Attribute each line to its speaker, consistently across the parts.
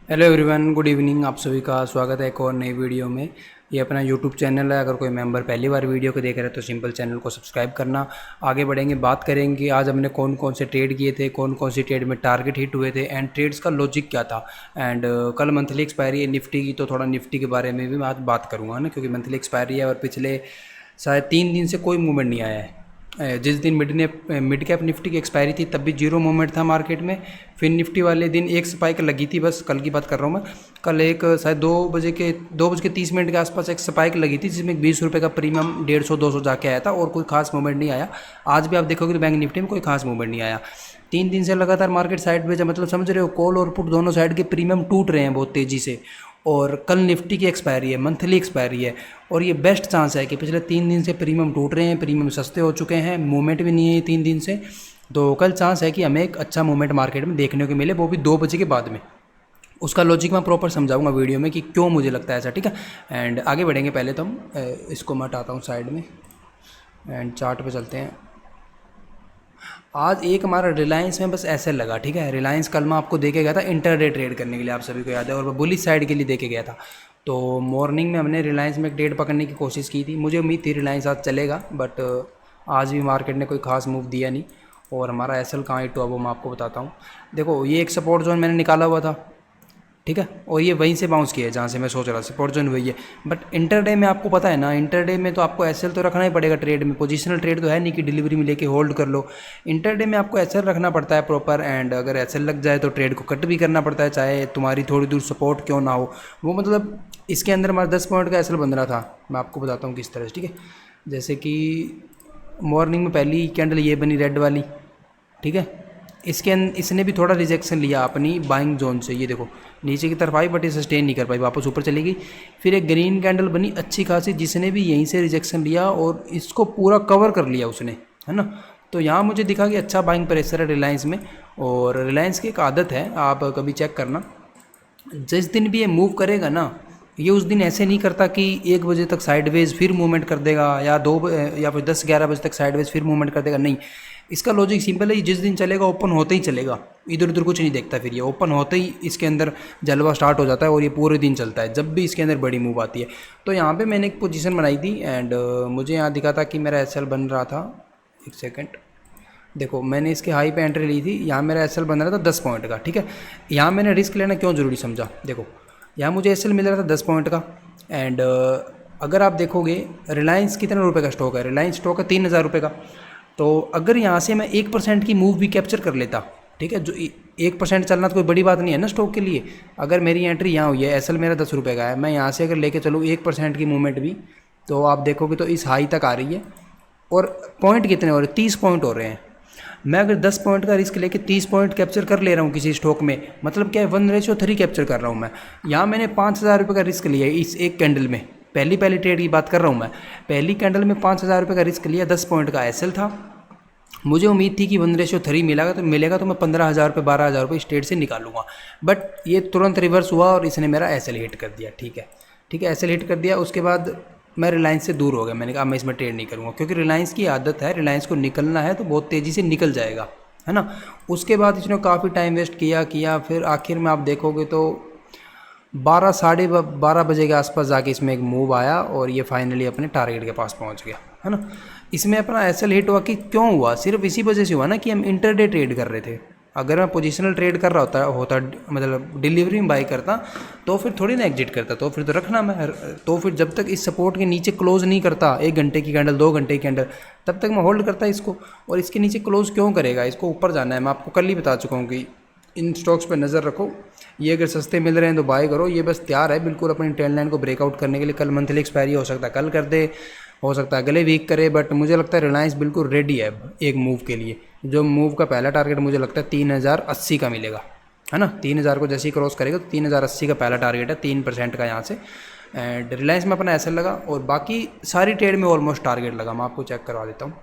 Speaker 1: Hello everyone, good evening. आप सभी का स्वागत है एक और नई वीडियो में। ये अपना यूट्यूब चैनल है। अगर कोई मेंबर पहली बार वीडियो को देख रहे हैं तो सिंपल चैनल को सब्सक्राइब करना। आगे बढ़ेंगे, बात करेंगे आज हमने कौन कौन से ट्रेड किए थे, कौन कौन सी ट्रेड में टारगेट हिट हुए थे एंड ट्रेड्स का लॉजिक क्या था। एंड कल मंथली एक्सपायरी है निफ्टी की, तो थोड़ा निफ्टी के बारे में भी मैं आज बात करूँगा ना, क्योंकि मंथली एक्सपायरी है और पिछले शायद 3 दिन से कोई मूवमेंट नहीं आया है। जिस दिन मिड कैप निफ्टी की एक्सपायरी थी तब भी जीरो मूवमेंट था मार्केट में। फिर निफ्टी वाले दिन एक स्पाइक लगी थी, बस कल की बात कर रहा हूँ मैं। कल एक शायद 2 बज के 30 मिनट के आसपास एक स्पाइक लगी थी, जिसमें 20 रुपये का प्रीमियम 150-200 जाके आया था और कोई खास मूवमेंट नहीं आया। आज भी आप देखोगे तो बैंक निफ्टी में कोई खास मूवमेंट नहीं आया। 3 दिन से लगातार मार्केट साइड में, मतलब समझ रहे हो, कॉल और पुट दोनों साइड के प्रीमियम टूट रहे हैं बहुत तेज़ी से। और कल निफ्टी की एक्सपायरी है, मंथली एक्सपायरी है, और ये बेस्ट चांस है कि पिछले 3 दिन से प्रीमियम टूट रहे हैं, प्रीमियम सस्ते हो चुके हैं, मूवमेंट भी नहीं है 3 दिन से। तो कल चांस है कि हमें एक अच्छा मूवमेंट मार्केट में देखने को मिले, वो भी 2 बजे के बाद में। उसका लॉजिक मैं प्रॉपर समझाऊंगा वीडियो में कि क्यों मुझे लगता है ऐसा, ठीक है। एंड आगे बढ़ेंगे, पहले तो हम इसको मैं हटाता हूँ साइड में एंड चार्ट पे चलते हैं। आज एक हमारा रिलायंस में बस ऐसे लगा, ठीक है। रिलायंस कल मैं आपको देके गया था इंटरडे ट्रेड करने के लिए, आप सभी को याद है, और वो बुलिश साइड के लिए देके गया था। तो मॉर्निंग में हमने रिलायंस में एक ट्रेड पकड़ने की कोशिश की थी। मुझे उम्मीद थी रिलायंस आज चलेगा, बट आज भी मार्केट ने कोई खास मूव दिया नहीं। और हमारा एसएल कहाँ हिट हुआ वो मैं आपको बताता हूँ। देखो, ये एक सपोर्ट जोन मैंने निकाला हुआ था, ठीक है, और ये वहीं से बाउंस किया है जहाँ से मैं सोच रहा था सपोर्ट जोन वही है। बट इंटरडे में आपको पता है ना, इंटरडे में तो आपको एसएल तो रखना ही पड़ेगा। ट्रेड में पोजीशनल ट्रेड तो है नहीं कि डिलीवरी में लेके होल्ड कर लो। इंटरडे में आपको एसएल रखना पड़ता है प्रॉपर, एंड अगर एसएल लग जाए तो ट्रेड को कट भी करना पड़ता है, चाहे तुम्हारी थोड़ी दूर सपोर्ट क्यों ना हो वो। मतलब इसके अंदर हमारा 10 पॉइंट का एसएल बन रहा था। मैं आपको बताता हूँ किस तरह से, ठीक है। जैसे कि मॉर्निंग में पहली कैंडल ये बनी रेड वाली, ठीक है। इसने भी थोड़ा रिजेक्शन लिया अपनी बाइंग जोन से, ये देखो नीचे की तरफ आई बट ये सस्टेन नहीं कर पाई, वापस ऊपर चली गई। फिर एक ग्रीन कैंडल बनी अच्छी खासी, जिसने भी यहीं से रिजेक्शन लिया और इसको पूरा कवर कर लिया उसने, है ना। तो यहाँ मुझे दिखा कि अच्छा बाइंग प्रेशर है रिलायंस में। और रिलायंस की एक आदत है, आप कभी चेक करना, जिस दिन भी ये मूव करेगा ना, ये उस दिन ऐसे नहीं करता कि 1 बजे तक साइडवेज फिर मूवमेंट कर देगा, या फिर 10-11 बजे तक साइडवेज फिर मूवमेंट कर देगा। नहीं, इसका लॉजिक सिंपल है, जिस दिन चलेगा ओपन होते ही चलेगा, इधर उधर कुछ नहीं देखता। फिर ये ओपन होते ही इसके अंदर जलवा स्टार्ट हो जाता है और ये पूरे दिन चलता है जब भी इसके अंदर बड़ी मूव आती है। तो यहाँ पे मैंने एक पोजीशन बनाई थी एंड मुझे यहाँ दिखा था कि मेरा एसएल बन रहा था। एक सेकेंड, देखो मैंने इसके हाई पे एंट्री ली थी, यहाँ मेरा एसएल बन रहा था 10 पॉइंट का, ठीक है। यहाँ मैंने रिस्क लेना क्यों ज़रूरी समझा, देखो यहाँ मुझे एसएल मिल रहा था 10 पॉइंट का। एंड अगर आप देखोगे रिलायंस कितने रुपए का स्टॉक है, रिलायंस स्टॉक है 3000 रुपये का। तो अगर यहाँ से मैं 1% की मूव भी कैप्चर कर लेता, ठीक है, जो 1% चलना तो कोई बड़ी बात नहीं है ना स्टॉक के लिए। अगर मेरी एंट्री यहाँ हुई है, एसएल मेरा 10 रुपये का है, मैं यहाँ से अगर लेके चलूँ 1% की मूवमेंट भी, तो आप देखोगे तो इस हाई तक आ रही है। और पॉइंट कितने हो रहे हैं, 30 पॉइंट हो रहे हैं। मैं अगर 10 पॉइंट का रिस्क लेके 30 पॉइंट कैप्चर कर ले रहा हूँ किसी स्टॉक में, मतलब क्या है, 1:3 कैप्चर कर रहा हूँ मैं। यहाँ मैंने 5000 रुपये का रिस्क लिया है इस एक कैंडल में, पहली ट्रेड की बात कर रहा हूँ मैं। पहली कैंडल में 5000 रुपये का रिस्क लिया, 10 पॉइंट का एसएल था। मुझे उम्मीद थी कि 1:3 मिलेगा तो मैं 15,000 रुपये 12,000 रुपये स्टेट से निकालूंगा। बट ये तुरंत रिवर्स हुआ और इसने मेरा एसएल हिट कर दिया, ठीक है, ठीक है, एसएल हिट कर दिया। उसके बाद मैं रिलायंस से दूर हो गया, मैंने कहा मैं इसमें ट्रेड नहीं करूँगा, क्योंकि रिलायंस की आदत है, रिलायंस को निकलना है तो बहुत तेज़ी से निकल जाएगा, है ना। उसके बाद इसने काफ़ी टाइम वेस्ट किया, फिर आखिर में आप देखोगे तो 12 साढ़े 12 बजे के आसपास जाके इसमें एक मूव आया और ये फाइनली अपने टारगेट के पास पहुंच गया, है ना। इसमें अपना एसएल हिट हुआ कि क्यों हुआ, सिर्फ इसी वजह से हुआ ना कि हम इंटरडे ट्रेड कर रहे थे। अगर मैं पोजीशनल ट्रेड कर रहा होता मतलब डिलीवरी में बाई करता, तो फिर थोड़ी ना एग्जिट करता, तो फिर तो रखना मैं। तो फिर जब तक इस सपोर्ट के नीचे क्लोज नहीं करता, 1 घंटे की कैंडल 2 घंटे की कैंडल, तब तक मैं होल्ड करता इसको। और इसके नीचे क्लोज क्यों करेगा, इसको ऊपर जाना है। मैं आपको कल ही बता चुका हूँ कि इन स्टॉक्स पर नज़र रखो, ये अगर सस्ते मिल रहे हैं तो बाय करो। ये बस तैयार है बिल्कुल अपनी ट्रेंड लाइन को ब्रेकआउट करने के लिए। कल मंथली एक्सपायरी हो सकता है कल कर दे, हो सकता है अगले वीक करे, बट मुझे लगता है रिलायंस बिल्कुल रेडी है एक मूव के लिए। जो मूव का पहला टारगेट मुझे लगता है 3080 का मिलेगा, है ना। 3000 को जैसे ही क्रॉस करेगा तो 3080 का पहला टारगेट है, 3% का यहाँ से। एंड रिलायंस में अपना ऐसा लगा और बाकी सारी ट्रेड में ऑलमोस्ट टारगेट लगा। मैं आपको चेक करवा देता हूँ,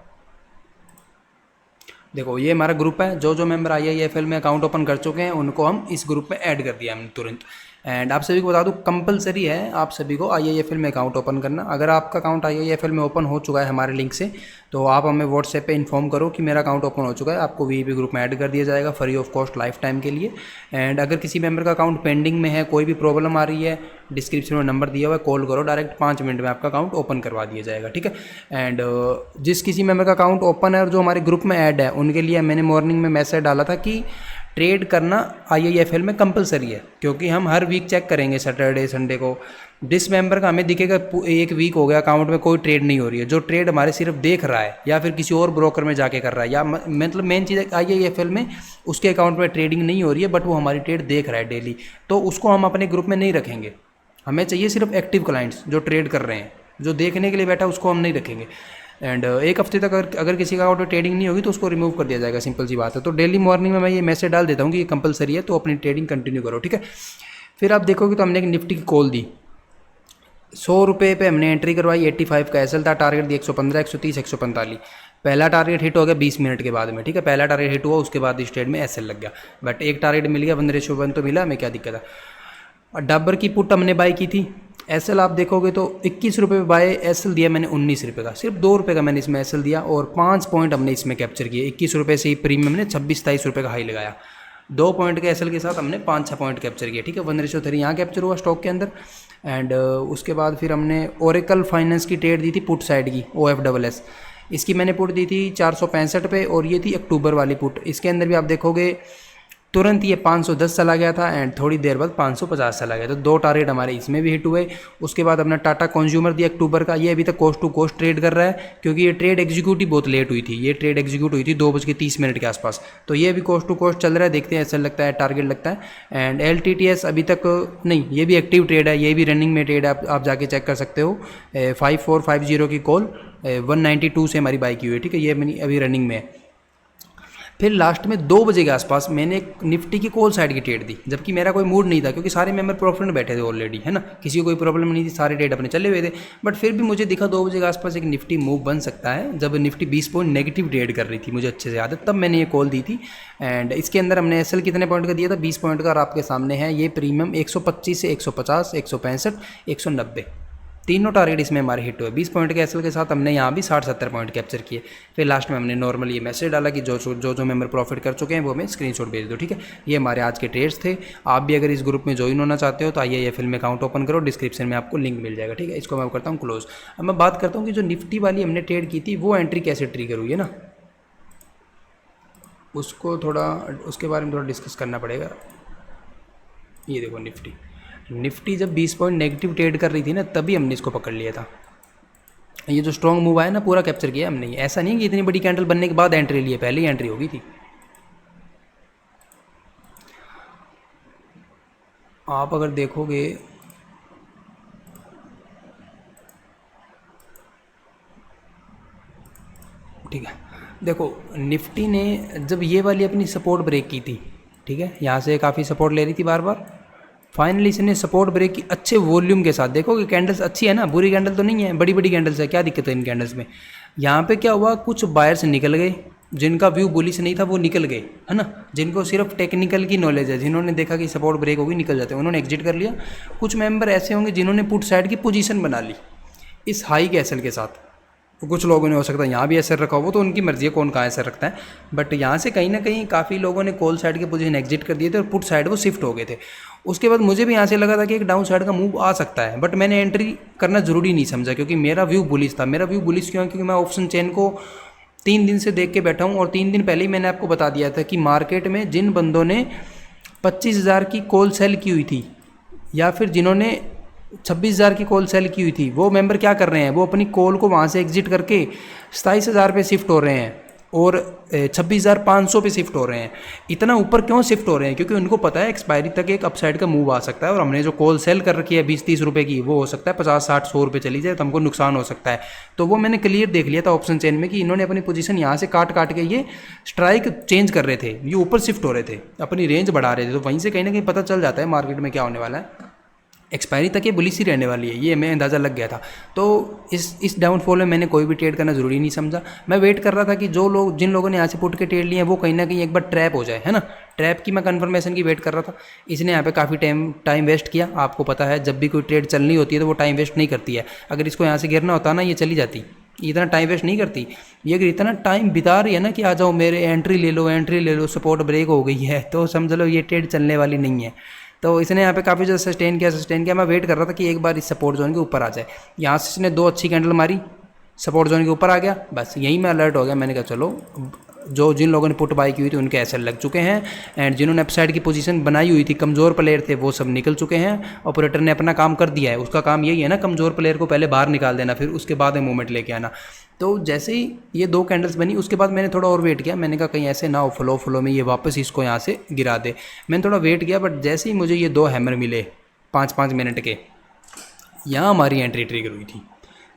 Speaker 1: देखो ये हमारा ग्रुप है। जो जो मेंबर IIFL में अकाउंट ओपन कर चुके हैं उनको हम इस ग्रुप में ऐड कर दिया हमने तुरंत। एंड आप सभी को बता दूं कंपलसरी है आप सभी को IIFL में अकाउंट ओपन करना। अगर आपका अकाउंट IIFL में ओपन हो चुका है हमारे लिंक से, तो आप हमें व्हाट्सएप पे इन्फॉर्म करो कि मेरा अकाउंट ओपन हो चुका है, आपको VIP ग्रुप में ऐड कर दिया जाएगा free of cost life time के लिए। एंड अगर किसी मेंबर का अकाउंट पेंडिंग में है, कोई भी प्रॉब्लम आ रही है, डिस्क्रिप्शन में नंबर दिया हुआ है, कॉल करो, डायरेक्ट 5 मिनट में आपका अकाउंट ओपन करवा दिया जाएगा, ठीक है। एंड जिस किसी मेंबर का अकाउंट ओपन है और जो हमारे ग्रुप में ऐड है, उनके लिए मैंने मॉर्निंग में मैसेज डाला था कि ट्रेड करना IIFL में कंपलसरी है, क्योंकि हम हर वीक चेक करेंगे सैटरडे संडे को। जिस मेंबर का हमें दिखेगा एक वीक हो गया अकाउंट में कोई ट्रेड नहीं हो रही है, जो ट्रेड हमारे सिर्फ देख रहा है या फिर किसी और ब्रोकर में जाके कर रहा है, या मतलब मेन चीज़ है IIFL में उसके अकाउंट में ट्रेडिंग नहीं हो रही है बट वो हमारी ट्रेड देख रहा है डेली, तो उसको हम अपने ग्रुप में नहीं रखेंगे। हमें चाहिए सिर्फ एक्टिव क्लाइंट्स जो ट्रेड कर रहे हैं, जो देखने के लिए बैठा उसको हम नहीं रखेंगे। एंड एक हफ्ते तक अगर किसी का अकाउंट में ट्रेडिंग नहीं होगी तो उसको रिमूव कर दिया जाएगा, सिंपल सी बात है। तो डेली मॉर्निंग में मैं ये मैसेज डाल देता हूँ कि ये कंपलसरी है, तो अपनी ट्रेडिंग कंटिन्यू करो, ठीक है। फिर आप देखोगे तो हमने एक निफ्टी की कॉल दी, 100 रुपये पे हमने एंट्री करवाई, 85 का SL था, टारगेट दी 115, 130, 145। पहला टारगेट हिट हो गया 20 मिनट के बाद में, ठीक है। पहला टारगेट हिट हुआ, उसके बाद इस ट्रेड में SL लग गया, बट एक टारगेट मिल गया, 1:1 तो मिला, हमें क्या दिक्कत है। और डब्बर की पुट हमने बाई की थी, SL आप देखोगे तो 21 रुपये पे बाय, SL दिया मैंने 19 रुपये का, सिर्फ 2 रुपये का मैंने इसमें SL दिया और 5 पॉइंट हमने इसमें कैप्चर किए। 21 रुपये से ही प्रीमियम ने 26-23 रुपये का हाई लगाया, 2 पॉइंट के SL के साथ हमने 5-6 पॉइंट कैप्चर किए, ठीक है। 1:3 यहाँ कैप्चर हुआ स्टॉक के अंदर। एंड उसके बाद फिर हमने ओरेकल फाइनेंस की ट्रेड दी थी पुट साइड की, OFSS, इसकी मैंने पुट दी थी 465 पे, और ये थी अक्टूबर वाली पुट। इसके अंदर भी आप देखोगे तुरंत ये 510 चला गया था एंड थोड़ी देर बाद 550 चला गया, तो 2 टारगेट हमारे इसमें भी हिट हुए। उसके बाद अपना टाटा कंज्यूमर दिया अक्टूबर का, ये अभी तक कोस्ट टू कोस्ट ट्रेड कर रहा है, क्योंकि ये ट्रेड एग्जीक्यूट ही बहुत लेट हुई थी, ये ट्रेड एग्जीक्यूट हुई थी 2:30 के आसपास, तो ये भी कोस्ट टू कोस्ट चल रहा है, देखते हैं ऐसा लगता है टारगेट लगता है। एंड LTTS अभी तक नहीं, ये भी एक्टिव ट्रेड है, ये भी रनिंग में ट्रेड है, आप जाके चेक कर सकते हो। 5450 की कॉल 192 से हमारी बाई की हुई है, ठीक है, ये अभी रनिंग में है। फिर लास्ट में 2 बजे के आसपास मैंने एक निफ्टी की कॉल साइड की ट्रेड दी, जबकि मेरा कोई मूड नहीं था, क्योंकि सारे मेंबर प्रॉफिट में बैठे थे ऑलरेडी, है ना, किसी को कोई प्रॉब्लम नहीं थी, सारे ट्रेड अपने चले हुए थे। बट फिर भी मुझे दिखा 2 बजे के आसपास एक निफ्टी मूव बन सकता है, जब निफ्टी 20 पॉइंट नेगेटिव ट्रेड कर रही थी, मुझे अच्छे से याद है, तब मैंने ये कॉल दी थी। एंड इसके अंदर हमने SL कितने पॉइंट का दिया था, 20 पॉइंट का, और आपके सामने है ये प्रीमियम 125 से 150, 165, 190, तीनों टारगेट इसमें हमारे हिट हुए। 20 पॉइंट के SL के साथ हमने यहाँ भी 60-70 पॉइंट कैप्चर किए। फिर लास्ट में हमने नॉर्मली ये मैसेज डाला कि जो मेंबर प्रॉफिट कर चुके हैं वो हमें स्क्रीनशॉट भेज दो, ठीक है। ये हमारे आज के ट्रेड्स थे। आप भी अगर इस ग्रुप में ज्वाइन होना चाहते हो तो IIFL में अकाउंट ओपन करो, डिस्क्रिप्शन में आपको लिंक मिल जाएगा, ठीक है। इसको मैं करता हूँ क्लोज। अब मैं बात करता हूँ कि जो निफ्टी वाली हमने ट्रेड की थी वो एंट्री कैसे ट्रिगर हुई है ना, उसको थोड़ा उसके बारे में थोड़ा डिस्कस करना पड़ेगा। ये देखो निफ्टी जब 20 पॉइंट नेगेटिव ट्रेड कर रही थी ना, तभी हमने इसको पकड़ लिया था। ये जो स्ट्रॉन्ग मूव आया ना पूरा कैप्चर किया हमने, ऐसा नहीं कि इतनी बड़ी कैंडल बनने के बाद एंट्री ली है, पहले ही एंट्री हो गई थी। आप अगर देखोगे ठीक है, देखो निफ्टी ने जब ये वाली अपनी सपोर्ट ब्रेक की थी, ठीक है, यहाँ से काफ़ी सपोर्ट ले रही थी बार बार, फाइनली इसने सपोर्ट ब्रेक की अच्छे वॉल्यूम के साथ। देखो कि कैंडल्स अच्छी है ना, बुरी कैंडल तो नहीं है, बड़ी बड़ी कैंडल्स है, क्या दिक्कत है इन कैंडल्स में। यहाँ पे क्या हुआ, कुछ बायर्स निकल गए, जिनका व्यू बुलिश नहीं था वो निकल गए, है ना, जिनको सिर्फ टेक्निकल की नॉलेज है, जिन्होंने देखा कि सपोर्ट ब्रेक होगी निकल जाते हैं, उन्होंने एग्जिट कर लिया। कुछ मेंबर ऐसे होंगे जिन्होंने पुट साइड की पोजीशन बना ली इस हाई के SL के साथ। तो कुछ लोगों ने हो सकता है यहाँ भी SL रखा हो, तो उनकी मर्जी है कौन कहाँ SL रखता है, बट यहाँ से कहीं ना कहीं काफ़ी लोगों ने कॉल साइड के पोजीशन एग्जिट कर दिए थे और पुट साइड वो शिफ्ट हो गए थे। उसके बाद मुझे भी यहाँ से लगा था कि एक डाउन साइड का मूव आ सकता है, बट मैंने एंट्री करना ज़रूरी नहीं समझा, क्योंकि मेरा व्यू बुलिश था। मेरा व्यू बुलिश क्यों है, क्योंकि मैं ऑप्शन चेन को 3 दिन से देख के बैठा हूँ, और 3 दिन पहले ही मैंने आपको बता दिया था कि मार्केट में जिन बंदों ने 25,000 की कॉल सेल की हुई थी, या फिर जिन्होंने 26,000 की कॉल सेल की हुई थी, वो मेंबर क्या कर रहे हैं, वो अपनी कॉल को वहाँ से एग्जिट करके 27,000 पे शिफ्ट हो रहे हैं और 26,500 पे शिफ्ट हो रहे हैं। इतना ऊपर क्यों शिफ्ट हो रहे हैं, क्योंकि उनको पता है एक्सपायरी तक एक अपसाइड का मूव आ सकता है, और हमने जो कॉल सेल कर रखी है 20-30 रुपये की, वो हो सकता है 50-60-100 रुपये चली जाए, तो हमको नुकसान हो सकता है। तो वो मैंने क्लियर देख लिया था ऑप्शन चेन में कि इन्होंने अपनी पोजीशन यहाँ से काट के ये स्ट्राइक चेंज कर रहे थे, ये ऊपर शिफ्ट हो रहे थे, अपनी रेंज बढ़ा रहे थे, तो वहीं से कहीं ना कहीं पता चल जाता है मार्केट में क्या होने वाला है। एक्सपायरी तक ये बुलिश ही रहने वाली है, ये हमें अंदाज़ा लग गया था। तो इस डाउनफॉल में मैंने कोई भी ट्रेड करना ज़रूरी नहीं समझा। मैं वेट कर रहा था कि जिन लोगों ने यहाँ से पुट के ट्रेड लिए हैं वो कहीं ना कहीं एक बार ट्रैप हो जाए, है ना। ट्रैप की मैं कन्फर्मेशन की वेट कर रहा था। इसने यहाँ पे काफ़ी टाइम वेस्ट किया। आपको पता है जब भी कोई ट्रेड चलनी होती है तो वो टाइम वेस्ट नहीं करती है। अगर इसको यहाँ से गिरना होता ना, ये चली जाती, इतना टाइम वेस्ट नहीं करती। ये अगर इतना टाइम बिता रही है ना कि आ जाओ मेरे एंट्री ले लो, सपोर्ट ब्रेक हो गई है, तो समझ लो ये ट्रेड चलने वाली नहीं है। तो इसने यहाँ पे काफ़ी ज़्यादा सस्टेन किया। मैं वेट कर रहा था कि एक बार इस सपोर्ट जोन के ऊपर आ जाए। यहाँ से इसने 2 अच्छी कैंडल मारी, सपोर्ट जोन के ऊपर आ गया, बस यहीं मैं अलर्ट हो गया। मैंने कहा चलो जिन लोगों ने पुट बाई की हुई थी उनके एसएल लग चुके हैं, एंड जिन्होंने अपसाइड की पोजीशन बनाई हुई थी, कमज़ोर प्लेयर थे, वो सब निकल चुके हैं। ऑपरेटर ने अपना काम कर दिया है। उसका काम यही है ना, कमज़ोर प्लेयर को पहले बाहर निकाल देना, फिर उसके बाद में मूवमेंट लेके आना। तो जैसे ही ये 2 कैंडल्स बनी, उसके बाद मैंने थोड़ा और वेट किया। मैंने कहा कहीं ऐसे ना हो फ्लो में ये वापस इसको यहाँ से गिरा दे। मैंने थोड़ा वेट किया, बट जैसे ही मुझे ये 2 हैमर मिले 5-5 मिनट के, यहाँ हमारी एंट्री ट्रिगर हुई थी।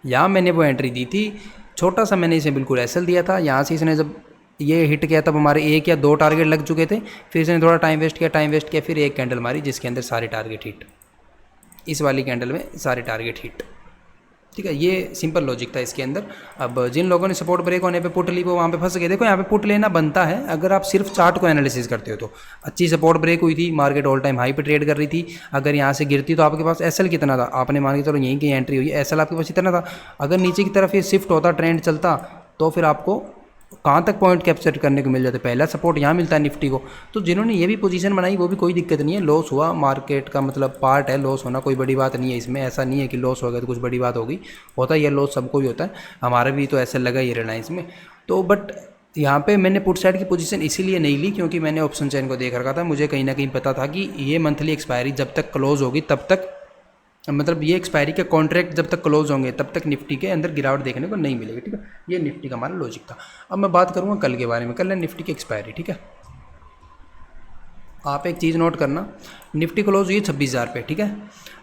Speaker 1: यहाँ मैंने वो एंट्री दी थी, छोटा सा मैंने इसे बिल्कुल एसएल दिया था। यहाँ से इसने जब ये हिट किया तब हमारे 1 या 2 टारगेट लग चुके थे। फिर इसने थोड़ा टाइम वेस्ट किया, फिर 1 कैंडल मारी जिसके अंदर सारे टारगेट हिट। इस वाली कैंडल में सारे टारगेट हिट, ठीक है। ये सिंपल लॉजिक था इसके अंदर। अब जिन लोगों ने सपोर्ट ब्रेक होने पे पुट ली वो वहाँ पे फंस गए। देखो यहाँ पे पुट लेना बनता है अगर आप सिर्फ चार्ट को एनालिसिस करते हो तो। अच्छी सपोर्ट ब्रेक हुई थी, मार्केट ऑल टाइम हाई पे ट्रेड कर रही थी। अगर यहाँ से गिरती तो आपके पास एसएल कितना था, आपने मान के चलो यहीं की एंट्री हुई, एसएल आपके पास इतना था। अगर नीचे की तरफ ये शिफ्ट होता, ट्रेंड चलता, तो फिर आपको कहाँ तक पॉइंट कैप्चर करने को मिल जाते। पहला सपोर्ट यहाँ मिलता है निफ्टी को। तो जिन्होंने ये भी पोजीशन बनाई वो भी कोई दिक्कत नहीं है। लॉस हुआ, मार्केट का मतलब पार्ट है लॉस होना, कोई बड़ी बात नहीं है इसमें। ऐसा नहीं है कि लॉस हो गया तो कुछ बड़ी बात होगी, होता है ये लॉस सबको भी होता है, हमारा भी तो ऐसा लगा ही रिलायंस में। तो बट यहाँ पे मैंने पुट साइड की पोजीशन इसीलिए नहीं ली क्योंकि मैंने ऑप्शन चेन को देख रखा था। मुझे कहीं ना कहीं पता था कि ये मंथली एक्सपायरी जब तक क्लोज होगी तब तक, मतलब ये एक्सपायरी के कॉन्ट्रैक्ट जब तक क्लोज होंगे तब तक निफ्टी के अंदर गिरावट देखने को नहीं मिलेगी, ठीक है। ये निफ्टी का हमारा लॉजिक था। अब मैं बात करूँगा कल के बारे में। कल है निफ्टी की एक्सपायरी, ठीक है। आप एक चीज़ नोट करना, निफ्टी क्लोज हुई 26,000 पे, ठीक है।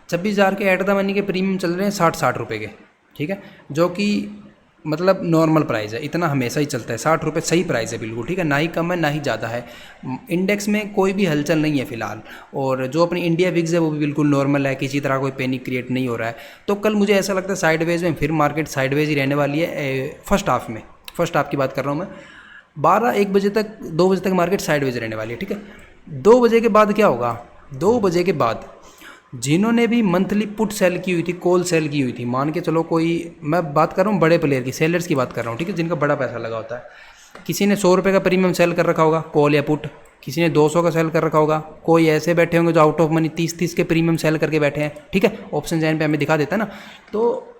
Speaker 1: 26,000 के एट द मनी के प्रीमियम चल रहे हैं 60 रुपये के, ठीक है, जो कि मतलब नॉर्मल प्राइस है। इतना हमेशा ही चलता है, 60 रुपये सही प्राइस है बिल्कुल, ठीक है। ना ही कम है ना ही ज़्यादा है। इंडेक्स में कोई भी हलचल नहीं है फ़िलहाल, और जो अपनी इंडिया विक्स है वो भी बिल्कुल नॉर्मल है, किसी तरह कोई पैनिक क्रिएट नहीं हो रहा है। तो कल मुझे ऐसा लगता है साइडवेज में, फिर मार्केट साइडवेज ही रहने वाली है फर्स्ट हाफ में। फर्स्ट हाफ की बात कर रहा हूँ मैं। 12-1 बजे तक, 2 बजे तक मार्केट साइडवेज रहने वाली है, ठीक है। 2 बजे के बाद क्या होगा, 2 बजे के बाद जिन्होंने भी मंथली पुट सेल की हुई थी, कॉल सेल की हुई थी, मान के चलो कोई, मैं बात कर रहा हूँ बड़े प्लेयर की, सेलर्स की बात कर रहा हूँ, ठीक है, जिनका बड़ा पैसा लगा होता है। किसी ने 100 रुपये का प्रीमियम सेल कर रखा होगा कॉल या पुट, किसी ने 200 का सेल कर रखा होगा, कोई ऐसे बैठे होंगे जो आउट ऑफ मनी 30-30 के प्रीमियम सेल करके बैठे हैं, ठीक है। ऑप्शन चैन पे हमें दिखा देता है ना। तो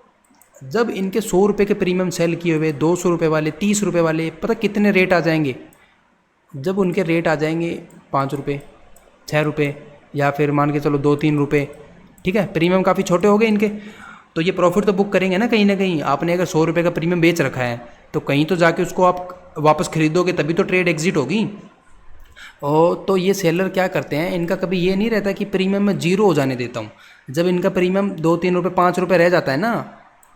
Speaker 1: जब इनके 100 रुपये के प्रीमियम सेल किए हुए 200 रुपये वाले, 30 रुपये वाले, पता कितने रेट आ जाएंगे। जब उनके रेट आ जाएंगे 5 रुपये, 6 रुपये, या फिर मान के चलो 2-3 रुपये, ठीक है, प्रीमियम काफ़ी छोटे हो गए इनके, तो ये प्रॉफिट तो बुक करेंगे ना कहीं। आपने अगर 100 रुपये का प्रीमियम बेच रखा है तो कहीं तो जाके उसको आप वापस खरीदोगे, तभी तो ट्रेड एग्जिट होगी। और तो ये सेलर क्या करते हैं, इनका कभी ये नहीं रहता कि प्रीमियम में जीरो हो जाने देता हूँ। जब इनका प्रीमियम 2-3 रुपये 5 रुपये रह जाता है ना,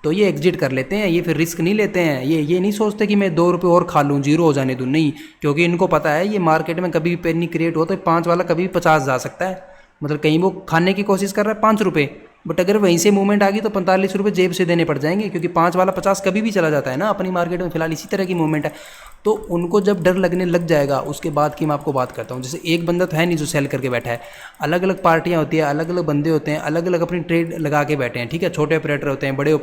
Speaker 1: तो ये एग्जिट कर लेते हैं। ये फिर रिस्क नहीं लेते हैं, ये नहीं सोचते कि मैं 2 रुपये और खा लूँ, जीरो हो जाने दूँ, नहीं, क्योंकि इनको पता है ये मार्केट में कभी भी पैनिक क्रिएट हो तो 5 वाला कभी भी 50 जा सकता है। मतलब कहीं वो खाने की कोशिश कर रहा है 5 रुपये, बट अगर वहीं से मूवमेंट आ गई तो 45 रुपये जेब से देने पड़ जाएंगे, क्योंकि 5 वाला 50 कभी भी चला जाता है ना अपनी मार्केट में। फिलहाल इसी तरह की मूवमेंट है। तो उनको जब डर लगने लग जाएगा, उसके बाद की मैं आपको बात करता हूँ। जैसे एक बंदा तो है नहीं जो सेल करके बैठा है, अलग अलग पार्टियाँ होती है, अलग अलग बंदे होते हैं, अलग अलग अपनी ट्रेड लगा के बैठे हैं, ठीक है। छोटे ऑपरेटर होते हैं, बड़े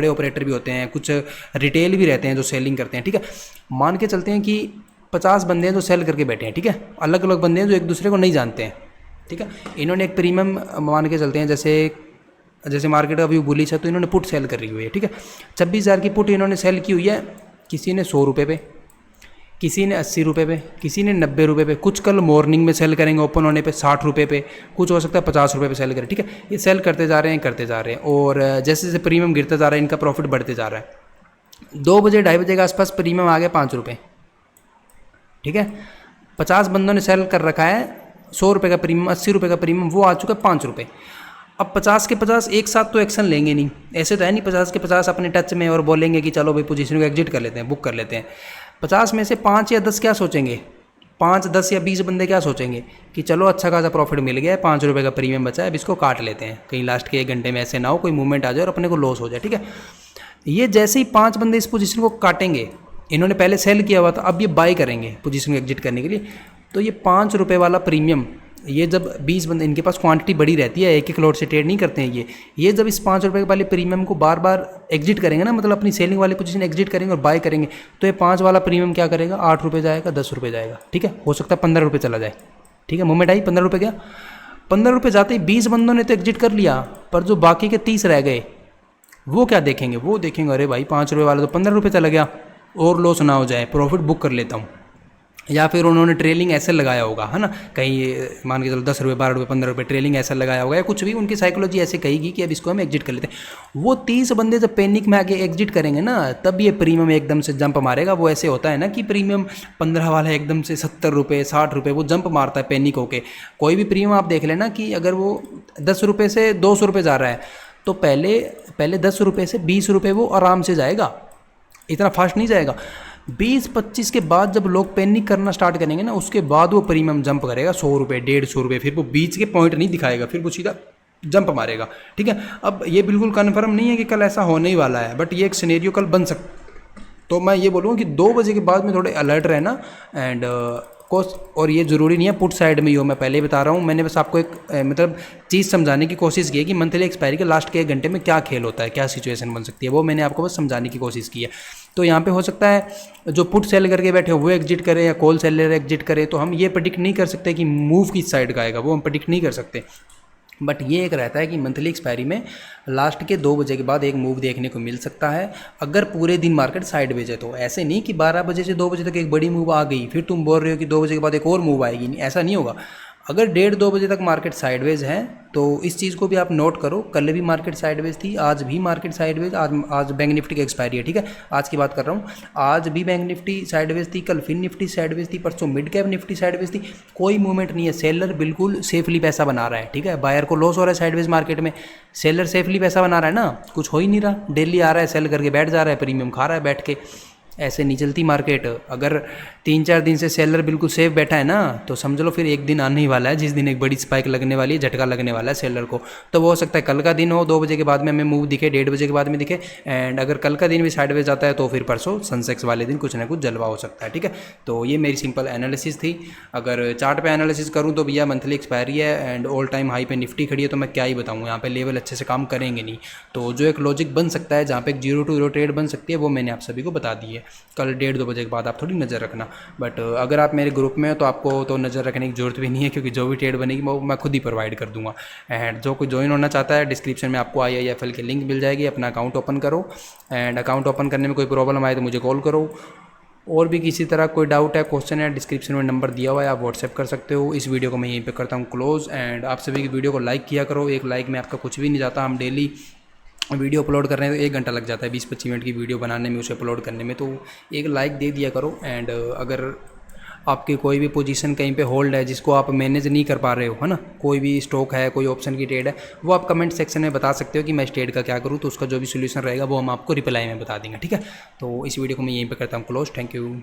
Speaker 1: ऑपरेटर भी होते हैं, कुछ रिटेल भी रहते हैं जो सेलिंग करते हैं, ठीक है। मान के चलते हैं कि 50 बंदे हैं जो सेल करके बैठे हैं, ठीक है। अलग अलग बंदे हैं जो एक दूसरे को नहीं जानते हैं, ठीक है। इन्होंने एक प्रीमियम मान के चलते हैं, जैसे मार्केट अभी बुलिश है तो इन्होंने पुट सेल करी हुई है, ठीक है। 26,000 की पुट इन्होंने सेल की हुई है। किसी ने 100 रुपये पे, किसी ने 80 रुपये पे, किसी ने 90 रुपये पे, कुछ कल मॉर्निंग में सेल करेंगे ओपन होने पे 60 रुपये पे, कुछ हो सकता है 50 रुपये पे सेल करें, ठीक है। ये सेल करते जा रहे हैं, और जैसे जैसे प्रीमियम गिरता जा रहा है इनका प्रॉफिट बढ़ते जा रहा है। 2 बजे 2:30 बजे के आसपास प्रीमियम आ गया 5 रुपये, ठीक है। 50 बंदों ने सेल कर रखा है 100 रुपये का प्रीमियम, 80 रुपये का प्रीमियम, वो आ चुका है 5 रुपये। अब 50 के 50 एक साथ तो एक्शन लेंगे नहीं, ऐसे तो है नहीं 50 के 50 अपने टच में और बोलेंगे कि चलो भाई पोजीशन को एग्जिट कर लेते हैं, बुक कर लेते हैं। 50 में से 5 या 10 क्या सोचेंगे, 5, 10 या 20 बंदे क्या सोचेंगे कि चलो अच्छा खासा प्रॉफिट मिल गया है, 5 रुपये का प्रीमियम बचा है, अब इसको काट लेते हैं, कहीं लास्ट के 1 घंटे में ऐसे ना हो कोई मूवमेंट आ जाए और अपने को लॉस हो जाए, ठीक है। ये जैसे ही 5 बंदे इस पोजीशन को काटेंगे, इन्होंने पहले सेल किया हुआ था, अब ये बाई करेंगे पोजीशन को एग्जिट करने के लिए, तो ये 5 रुपये वाला प्रीमियम, ये जब 20 बंदे, इनके पास क्वांटिटी बड़ी रहती है, एक लॉट से ट्रेड नहीं करते हैं ये जब इस 5 रुपये वाले प्रीमियम को बार बार एग्जिट करेंगे ना, मतलब अपनी सेलिंग वाली पोजीशन एग्जिट करेंगे और बाय करेंगे, तो ये 5 वाला प्रीमियम क्या करेगा, 8 रुपये जाएगा, 10 रुपये जाएगा, ठीक है, हो सकता है 15 रुपये चला जाए, ठीक है। मूवमेंट आई, 15 रुपये गया, 15 रुपये जाते ही 20 बंदों ने तो एग्जिट कर लिया, पर जो बाकी के 30 रह गए वो क्या देखेंगे, वो देखेंगे अरे भाई 5 रुपये वाला तो 15 रुपये चला गया, और लॉस ना हो जाए, प्रॉफिट बुक कर लेता हूँ। या फिर उन्होंने ट्रेलिंग ऐसे लगाया होगा, है ना, कहीं मान के चलो 10 रुपये, 12 रुपये, 15 रुपये ट्रेलिंग ऐसा लगाया होगा, या कुछ भी उनकी साइकोलॉजी ऐसे कहेगी कि अब इसको हम एग्जिट कर लेते हैं। वो 30 बंदे जब पैनिक में आके एग्जिट करेंगे ना, तब ये प्रीमियम एकदम से जंप मारेगा। वो ऐसे होता है ना कि प्रीमियम 15 वाला एकदम से 70 रुपये, 60 रुपये वो जंप मारता है पैनिक होके। कोई भी प्रीमियम आप देख लेना कि अगर वो 10 रुपये से 200 रुपये जा रहा है, तो पहले 10 रुपये से 20 रुपये वो आराम से जाएगा, इतना फास्ट नहीं जाएगा। 20-25 के बाद जब लोग पैनिक करना स्टार्ट करेंगे ना, उसके बाद वो प्रीमियम जंप करेगा 100 रुपये, 150 रुपये, फिर वो बीच के पॉइंट नहीं दिखाएगा, फिर वो सीधा जंप मारेगा, ठीक है। अब ये बिल्कुल कन्फर्म नहीं है कि कल ऐसा होने ही वाला है, बट ये एक सिनेरियो कल बन सकता, तो मैं ये बोलूँगा कि 2 बजे के बाद में थोड़े अलर्ट रहना एंड और ये ज़रूरी नहीं है पुट साइड में ही हो, मैं पहले ही बता रहा हूँ। मैंने बस आपको एक मतलब चीज़ समझाने की कोशिश की है कि मंथली एक्सपायरी के लास्ट के 1 घंटे में क्या खेल होता है, क्या सिचुएशन बन सकती है, वो मैंने आपको बस समझाने की कोशिश की है। तो यहाँ पे हो सकता है जो पुट सेल करके बैठे हो वो एग्जिट करे या कॉल सेलर एग्जिट करे, तो हम ये प्रेडिक्ट नहीं कर सकते कि मूव किस साइड का आएगा, वो हम प्रेडिक्ट नहीं कर सकते। बट ये एक रहता है कि मंथली एक्सपायरी में लास्ट के 2 बजे के बाद एक मूव देखने को मिल सकता है, अगर पूरे दिन मार्केट साइडवेज है तो। ऐसे नहीं कि 12 बजे से 2 बजे तक एक बड़ी मूव आ गई, फिर तुम बोल रहे हो कि 2 बजे के बाद एक और मूव आएगी, नहीं, ऐसा नहीं होगा। अगर 1:30-2 बजे तक मार्केट साइडवेज है तो इस चीज़ को भी आप नोट करो। कल भी मार्केट साइडवेज थी, आज भी मार्केट साइडवेज, आज बैंक निफ्टी की एक्सपायरी है, ठीक है, आज की बात कर रहा हूँ। आज भी बैंक निफ्टी साइडवेज थी, कल फिर निफ्टी साइडवेज थी, परसों मिड कैप निफ्टी साइडवेज थी, कोई मूवमेंट नहीं है। सेलर बिल्कुल सेफली पैसा बना रहा है, ठीक है, बायर को लॉस हो रहा है साइडवेज मार्केट में, सेलर सेफली पैसा बना रहा है ना, कुछ हो ही नहीं रहा, डेली आ रहा है, सेल करके बैठ जा रहा है, प्रीमियम खा रहा है बैठ के। ऐसे नहीं चलती मार्केट। अगर 3-4 दिन से सेलर बिल्कुल सेफ बैठा है ना, तो समझ लो फिर एक दिन आने ही वाला है जिस दिन एक बड़ी स्पाइक लगने वाली है, झटका लगने वाला है सेलर को। तो वो हो सकता है कल का दिन हो, 2 बजे के बाद में हमें मूव दिखे, 1:30 बजे के बाद में दिखे, एंड अगर कल का दिन भी साइडवेज जाता है तो फिर परसों सनसेक्स वाले दिन कुछ ना कुछ जलवा हो सकता है, ठीक है। तो ये मेरी सिंपल एनालिसिस थी। अगर चार्ट पे एनालिसिस करूँ तो भैया मंथली एक्सपायरी है एंड ऑल टाइम हाई पे निफ्टी खड़ी है, तो मैं क्या ही बताऊँ, यहाँ पे लेवल अच्छे से काम करेंगे नहीं। तो जो एक लॉजिक बन सकता है जहाँ पे एक 0 to 0 ट्रेड बन सकती है, वो मैंने आप सभी को बता दी है। कल 1:30-2 बजे के बाद आप थोड़ी नज़र रखना, बट अगर आप मेरे ग्रुप में हो तो आपको तो नज़र रखने की जरूरत भी नहीं है, क्योंकि जो भी ट्रेड बनेगी वो मैं खुद ही प्रोवाइड कर दूंगा। एंड जो कोई ज्वाइन होना चाहता है, डिस्क्रिप्शन में आपको IIFL की लिंक मिल जाएगी, अपना अकाउंट ओपन करो, एंड अकाउंट ओपन करने में कोई प्रॉब्लम आए तो मुझे कॉल करो। और भी किसी तरह कोई डाउट है, क्वेश्चन है, डिस्क्रिप्शन में नंबर दिया हुआ है, आप व्हाट्सएप कर सकते हो। इस वीडियो को मैं यहीं पे करता हूँ क्लोज, एंड आप सभी की वीडियो को लाइक किया करो, एक लाइक में आपका कुछ भी नहीं जाता। हम डेली वीडियो अपलोड कर रहे हैं तो 1 घंटा लग जाता है 20-25 मिनट की वीडियो बनाने में, उसे अपलोड करने में, तो एक लाइक दे दिया करो। एंड अगर आपकी कोई भी पोजीशन कहीं पे होल्ड है जिसको आप मैनेज नहीं कर पा रहे हो, है ना, कोई भी स्टॉक है, कोई ऑप्शन की ट्रेड है, वो आप कमेंट सेक्शन में बता सकते हो कि मैं इस ट्रेड का क्या करूँ, तो उसका जो भी सोल्यूशन रहेगा वो हम आपको रिप्लाई में बता देंगे, ठीक है। तो इस वीडियो को मैं यहीं पे करता हूँ क्लोज। Thank you.